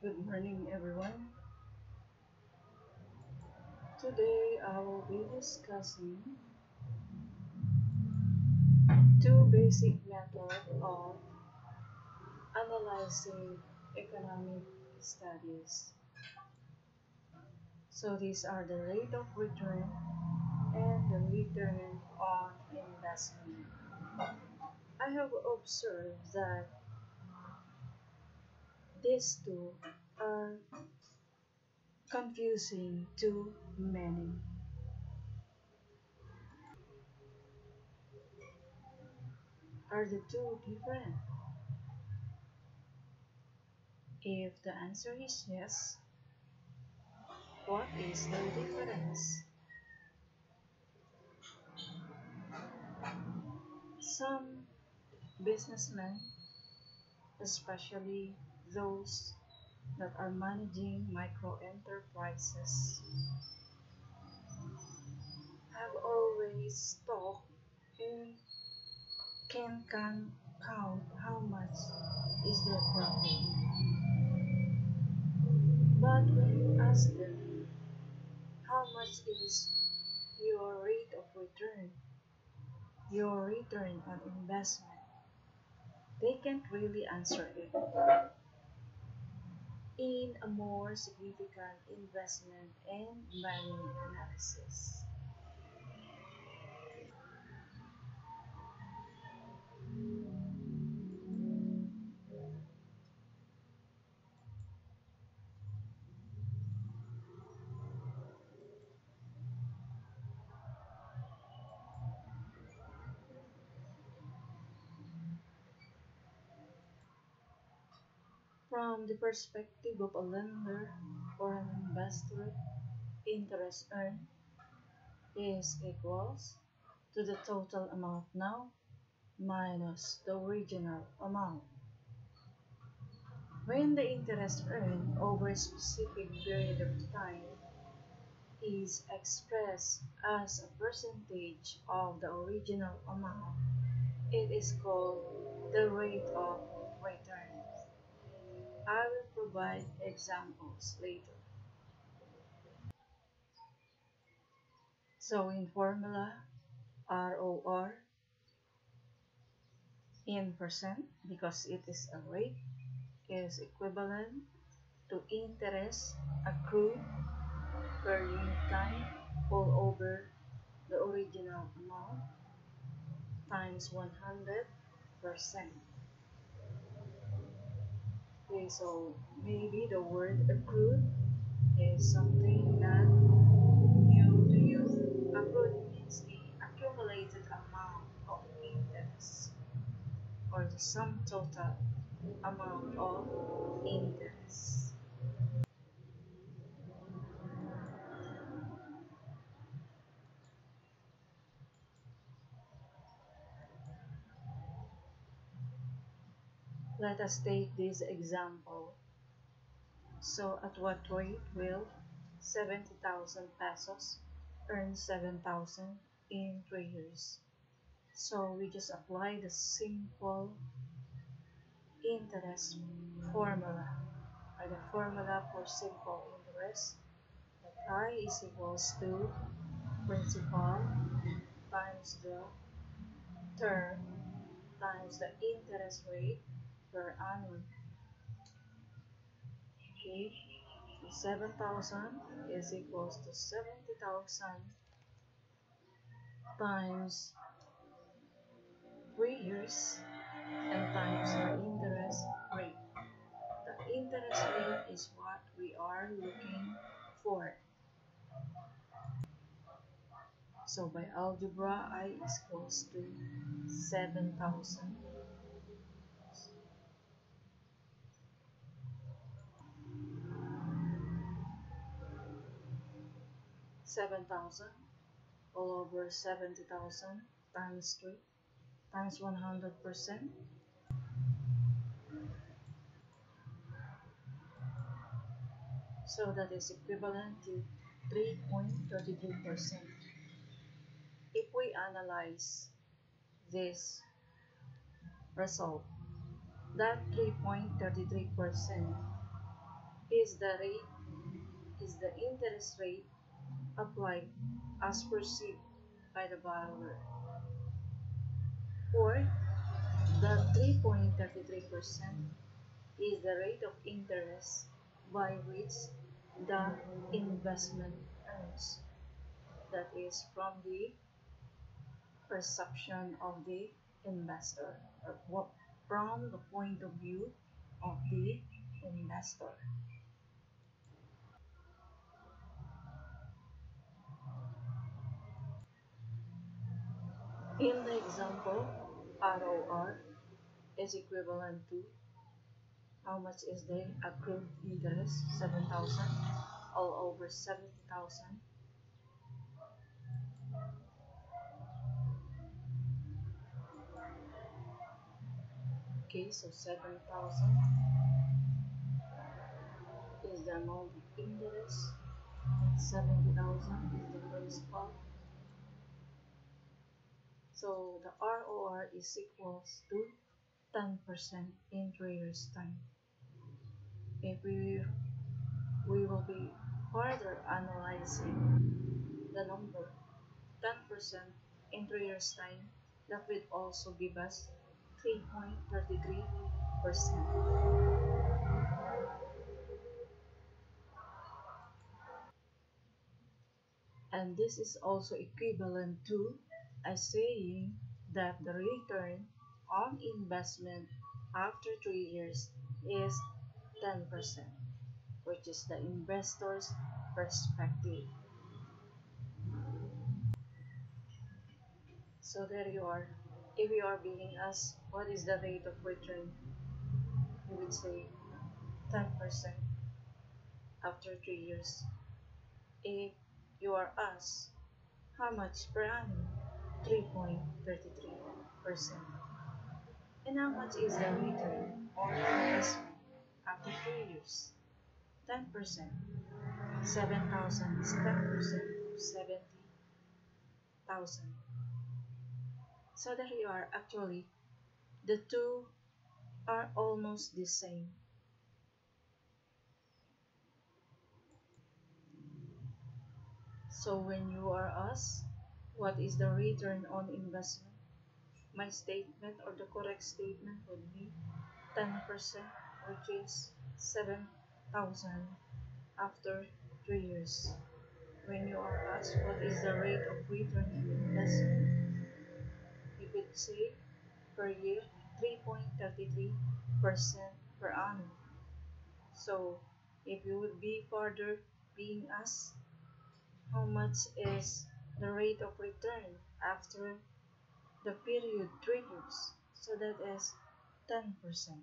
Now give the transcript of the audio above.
Good morning, everyone. Today I will be discussing two basic methods of analyzing economic studies. So these are the rate of return and the return on investment. I have observed that these two are confusing to many. Are the two different? If the answer is yes, what is the difference? Some businessmen, especially those that are managing micro enterprises, have always talked and can count how much is their profit. But when you ask them how much is your rate of return, your return on investment, they can't really answer it. In a more significant investment and money analysis. From the perspective of a lender or an investor, interest earned is equals to the total amount now minus the original amount. When the interest earned over a specific period of time is expressed as a percentage of the original amount, it is called the rate of return. I will provide examples later. So in formula, ROR in percent, because it is a rate, is equivalent to interest accrued per unit time all over the original amount times 100%. Okay, so maybe the word accrued is something not new to you. Accrued means the accumulated amount of interest or the sum total amount of interest. Let us take this example. So at what rate will 70,000 pesos earn 7,000 in 3 years? So we just apply the simple interest formula, or the formula for simple interest, that I is equals to principal times the term times the interest rate per annum. Okay, so 7,000 is equals to 70,000 times 3 years and times the interest rate. The interest rate is what we are looking for. So by algebra, I is equals to 7,000. 7,000 all over 70,000 times 3 times 100%. So that is equivalent to 3.33%. If we analyze this result, that 3.33% Is the interest rate applied as perceived by the borrower, or the 3.33% is the rate of interest by which the investment earns, that is from the perception of the investor, from the point of view of the investor. In the example, ROR is equivalent to how much is the accrued interest? 7,000 all over 70,000. Okay, so 7,000 is the amount of interest, 70,000 is the principal. So the ROR is equals to 10% in 3 years time. If we will be further analyzing the number 10% in 3 years time, that will also give us 3.33%. And this is also equivalent to as saying that the return on investment after 3 years is 10%, which is the investor's perspective. So there you are. If you are being asked what is the rate of return, you would say 10% after 3 years. If you are asked how much per annum, 3.33%. And how much is the return on investment after 3 years? 10%. 7,000 is 10% of 70,000. So there you are. Actually, the two are almost the same. So when you are asked what is the return on investment, my statement or the correct statement would be 10%, which is 7,000 after 3 years. When you are asked what is the rate of return on investment, you could say per year 3.33% per annum. So if you would be further being asked how much is the rate of return after the period 3 years, so that is 10%.